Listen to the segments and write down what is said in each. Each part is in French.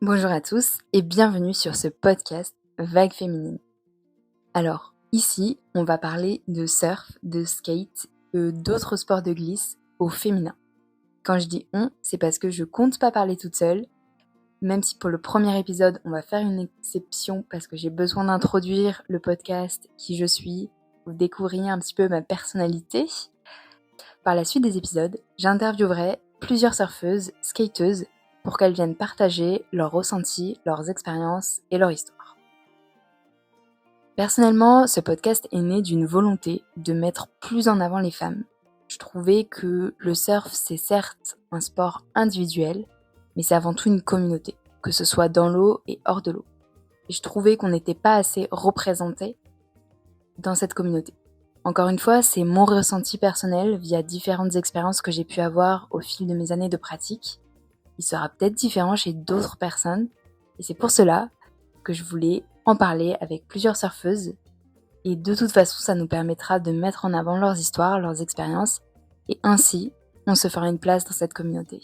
Bonjour à tous et bienvenue sur ce podcast Vague Féminine. Alors, ici, on va parler de surf, de skate et d'autres sports de glisse au féminin. Quand je dis on, c'est parce que je compte pas parler toute seule, même si pour le premier épisode, on va faire une exception parce que j'ai besoin d'introduire le podcast, qui je suis, vous découvrir un petit peu ma personnalité. Par la suite des épisodes, j'interviewerai plusieurs surfeuses, skateuses, pour qu'elles viennent partager leurs ressentis, leurs expériences et leur histoire. Personnellement, ce podcast est né d'une volonté de mettre plus en avant les femmes. Je trouvais que le surf, c'est certes un sport individuel, mais c'est avant tout une communauté, que ce soit dans l'eau et hors de l'eau. Et je trouvais qu'on n'était pas assez représentés dans cette communauté. Encore une fois, c'est mon ressenti personnel via différentes expériences que j'ai pu avoir au fil de mes années de pratique. Il sera peut-être différent chez d'autres personnes, et c'est pour cela que je voulais en parler avec plusieurs surfeuses, et de toute façon ça nous permettra de mettre en avant leurs histoires, leurs expériences, et ainsi on se fera une place dans cette communauté.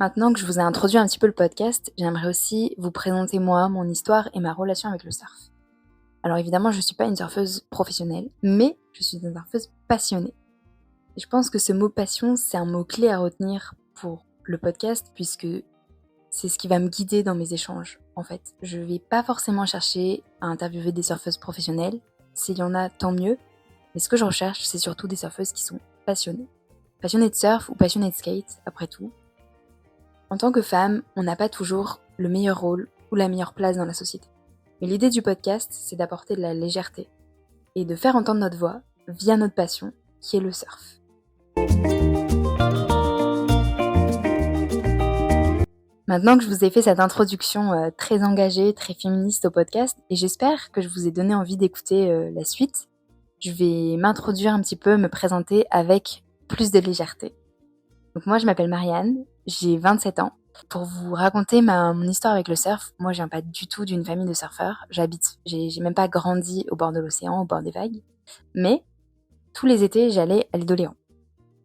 Maintenant que je vous ai introduit un petit peu le podcast, j'aimerais aussi vous présenter moi, mon histoire et ma relation avec le surf. Alors évidemment, je ne suis pas une surfeuse professionnelle, mais je suis une surfeuse passionnée. Et je pense que ce mot passion, c'est un mot clé à retenir pour le podcast, puisque c'est ce qui va me guider dans mes échanges. En fait, je ne vais pas forcément chercher à interviewer des surfeuses professionnelles. S'il y en a, tant mieux. Mais ce que je recherche, c'est surtout des surfeuses qui sont passionnées. Passionnées de surf ou passionnées de skate, après tout. En tant que femme, on n'a pas toujours le meilleur rôle ou la meilleure place dans la société. Mais l'idée du podcast, c'est d'apporter de la légèreté et de faire entendre notre voix via notre passion, qui est le surf. Maintenant que je vous ai fait cette introduction très engagée, très féministe au podcast, et j'espère que je vous ai donné envie d'écouter la suite, je vais m'introduire un petit peu, me présenter avec plus de légèreté. Donc moi je m'appelle Marianne, j'ai 27 ans. Pour vous raconter mon histoire avec le surf, moi je viens pas du tout d'une famille de surfeurs. J'ai même pas grandi au bord de l'océan, au bord des vagues. Mais tous les étés, j'allais à l'île d'Oléron.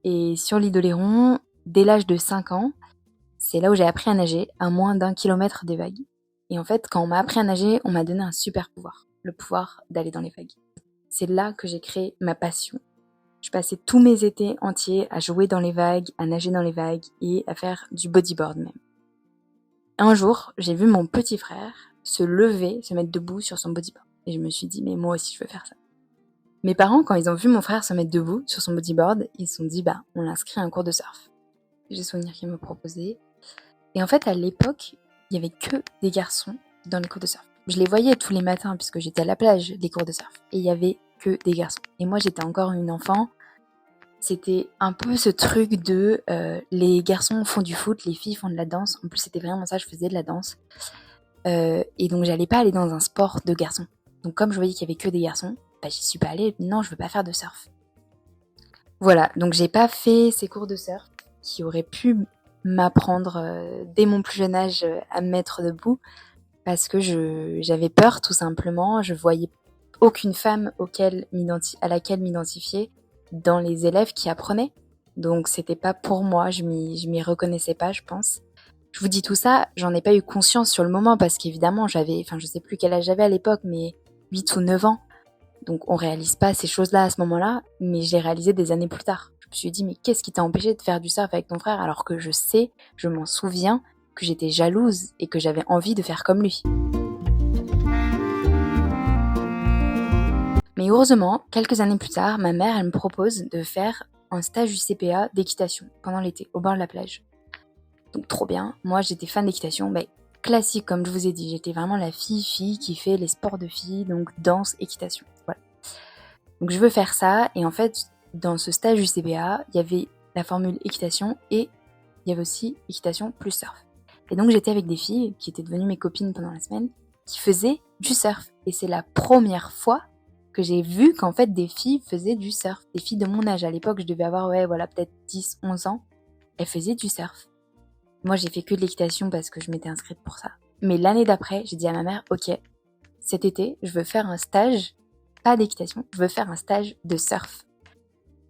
Et sur l'île d'Oléron, dès l'âge de 5 ans, c'est là où j'ai appris à nager, à moins d'1 kilomètre des vagues. Et en fait, quand on m'a appris à nager, on m'a donné un super pouvoir, le pouvoir d'aller dans les vagues. C'est là que j'ai créé ma passion. Je passais tous mes étés entiers à jouer dans les vagues, à nager dans les vagues et à faire du bodyboard même. Un jour, j'ai vu mon petit frère se lever, se mettre debout sur son bodyboard. Et je me suis dit, mais moi aussi je veux faire ça. Mes parents, quand ils ont vu mon frère se mettre debout sur son bodyboard, ils se sont dit, on l'inscrit à un cours de surf. J'ai souvenir qu'ils me proposaient. Et en fait, à l'époque, il y avait que des garçons dans les cours de surf. Je les voyais tous les matins puisque j'étais à la plage des cours de surf. Et il y avait que des garçons. Et moi, j'étais encore une enfant. C'était un peu ce truc de les garçons font du foot, les filles font de la danse. En plus, c'était vraiment ça, je faisais de la danse. Et donc, j'allais pas aller dans un sport de garçons. Donc, comme je voyais qu'il y avait que des garçons, j'y suis pas allée. Non, je veux pas faire de surf. Voilà, donc j'ai pas fait ces cours de surf qui auraient pu m'apprendre dès mon plus jeune âge à me mettre debout parce que j'avais peur tout simplement. Je voyais aucune femme à laquelle m'identifier dans les élèves qui apprenaient. Donc c'était pas pour moi, je m'y reconnaissais pas, je pense. Je vous dis tout ça, j'en ai pas eu conscience sur le moment parce qu'évidemment je sais plus quel âge j'avais à l'époque, mais 8 ou 9 ans. Donc on réalise pas ces choses-là à ce moment-là, mais je les réalisais des années plus tard. Je me suis dit, mais qu'est-ce qui t'a empêché de faire du surf avec ton frère alors que je m'en souviens, que j'étais jalouse et que j'avais envie de faire comme lui. Mais heureusement, quelques années plus tard, ma mère, elle me propose de faire un stage UCPA d'équitation pendant l'été, au bord de la plage. Donc trop bien, moi j'étais fan d'équitation, classique comme je vous ai dit, j'étais vraiment la fille qui fait les sports de filles, donc danse, équitation, voilà. Donc je veux faire ça, et en fait, dans ce stage UCPA, il y avait la formule équitation, et il y avait aussi équitation plus surf. Et donc j'étais avec des filles qui étaient devenues mes copines pendant la semaine, qui faisaient du surf. Et c'est la première fois que j'ai vu qu'en fait des filles faisaient du surf. Des filles de mon âge, à l'époque je devais avoir peut-être 10, 11 ans, elles faisaient du surf. Moi j'ai fait que de l'équitation parce que je m'étais inscrite pour ça. Mais l'année d'après, j'ai dit à ma mère, ok, cet été je veux faire un stage, pas d'équitation, je veux faire un stage de surf.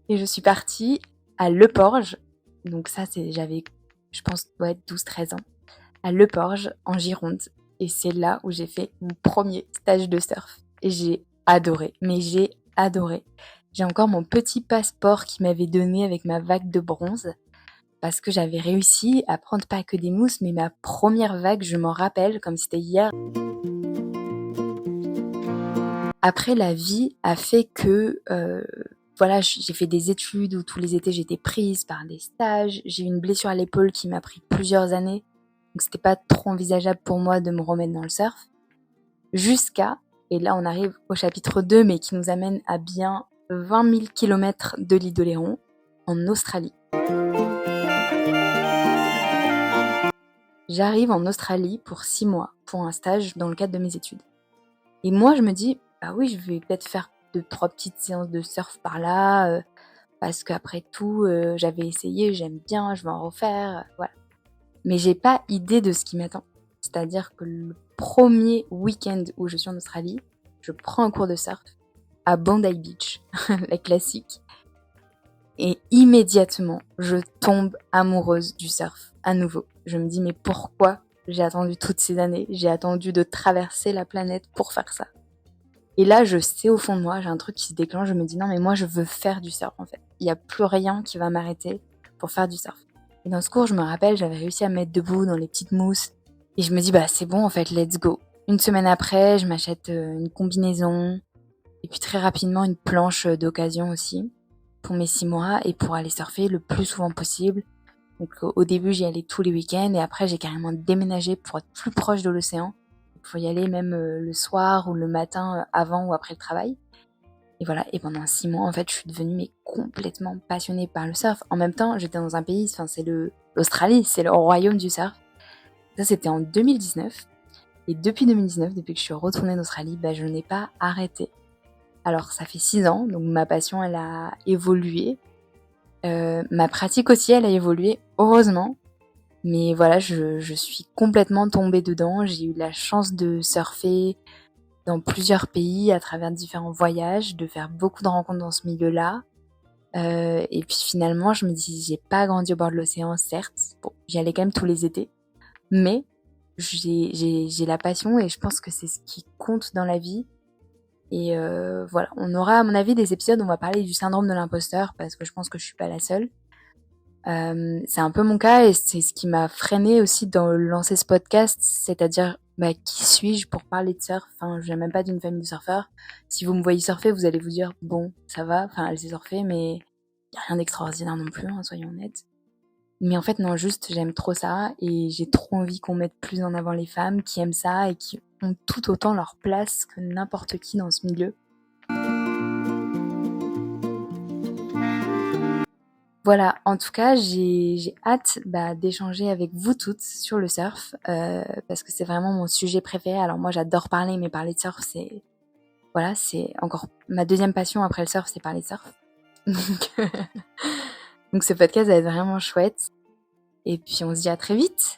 Et je suis partie à Le Porge, donc ça j'avais, je pense, 12-13 ans, à Le Porge, en Gironde. Et c'est là où j'ai fait mon premier stage de surf. Et j'ai adoré, mais j'ai adoré. J'ai encore mon petit passeport qu'il m'avait donné avec ma vague de bronze, parce que j'avais réussi à prendre pas que des mousses, mais ma première vague, je m'en rappelle comme c'était hier. Après, la vie a fait que j'ai fait des études où tous les étés j'étais prise par des stages. J'ai eu une blessure à l'épaule qui m'a pris plusieurs années, donc c'était pas trop envisageable pour moi de me remettre dans le surf. Jusqu'à, et là on arrive au chapitre 2, mais qui nous amène à bien 20 000 km de l'île d'Oléron, en Australie. J'arrive en Australie pour 6 mois, pour un stage dans le cadre de mes études. Et moi, je me dis, bah oui, je vais peut-être faire 2-3 petites séances de surf par là, parce qu'après tout, j'avais essayé, j'aime bien, je vais en refaire, voilà. Mais j'ai pas idée de ce qui m'attend. C'est-à-dire que le premier week-end où je suis en Australie, je prends un cours de surf à Bondi Beach, la classique. Et immédiatement, je tombe amoureuse du surf, à nouveau. Je me dis, mais pourquoi j'ai attendu toutes ces années? J'ai attendu de traverser la planète pour faire ça. Et là, je sais au fond de moi, j'ai un truc qui se déclenche, je me dis, non, mais moi, je veux faire du surf, en fait. Il n'y a plus rien qui va m'arrêter pour faire du surf. Et dans ce cours, je me rappelle, j'avais réussi à me mettre debout dans les petites mousses. Et je me dis, bah, c'est bon, en fait, let's go. Une semaine après, je m'achète une combinaison. Et puis très rapidement, une planche d'occasion aussi, pour mes 6 mois, et pour aller surfer le plus souvent possible. Donc au début, j'y allais tous les week-ends, et après, j'ai carrément déménagé pour être plus proche de l'océan. Il faut y aller même le soir ou le matin, avant ou après le travail. Et voilà, et pendant 6 mois, en fait, je suis devenue complètement passionnée par le surf. En même temps, j'étais dans un pays, c'est l'Australie, c'est le royaume du surf. Ça, c'était en 2019. Et depuis 2019, depuis que je suis retournée en Australie, je n'ai pas arrêté. Alors, ça fait 6 ans, donc ma passion, elle a évolué. Ma pratique aussi, elle a évolué, heureusement. Mais voilà, je suis complètement tombée dedans. J'ai eu la chance de surfer dans plusieurs pays à travers différents voyages, de faire beaucoup de rencontres dans ce milieu-là. Et puis finalement, je me dis, j'ai pas grandi au bord de l'océan, certes. Bon, j'y allais quand même tous les étés. Mais j'ai la passion, et je pense que c'est ce qui compte dans la vie. Et voilà, on aura à mon avis des épisodes où on va parler du syndrome de l'imposteur, parce que je pense que je suis pas la seule. C'est un peu mon cas, et c'est ce qui m'a freinée aussi dans lancer ce podcast, c'est-à-dire qui suis-je pour parler de surf? Enfin, je viens même pas d'une famille de surfeurs. Si vous me voyez surfer, vous allez vous dire bon, ça va, enfin elle sait surfer, mais y a rien d'extraordinaire non plus, soyons honnêtes. Mais en fait non, juste j'aime trop ça, et j'ai trop envie qu'on mette plus en avant les femmes qui aiment ça et qui ont tout autant leur place que n'importe qui dans ce milieu. Voilà, en tout cas, j'ai hâte d'échanger avec vous toutes sur le surf, parce que c'est vraiment mon sujet préféré. Alors moi, j'adore parler, mais parler de surf, c'est encore ma deuxième passion après le surf, c'est parler de surf. Donc ce podcast va être vraiment chouette. Et puis on se dit à très vite.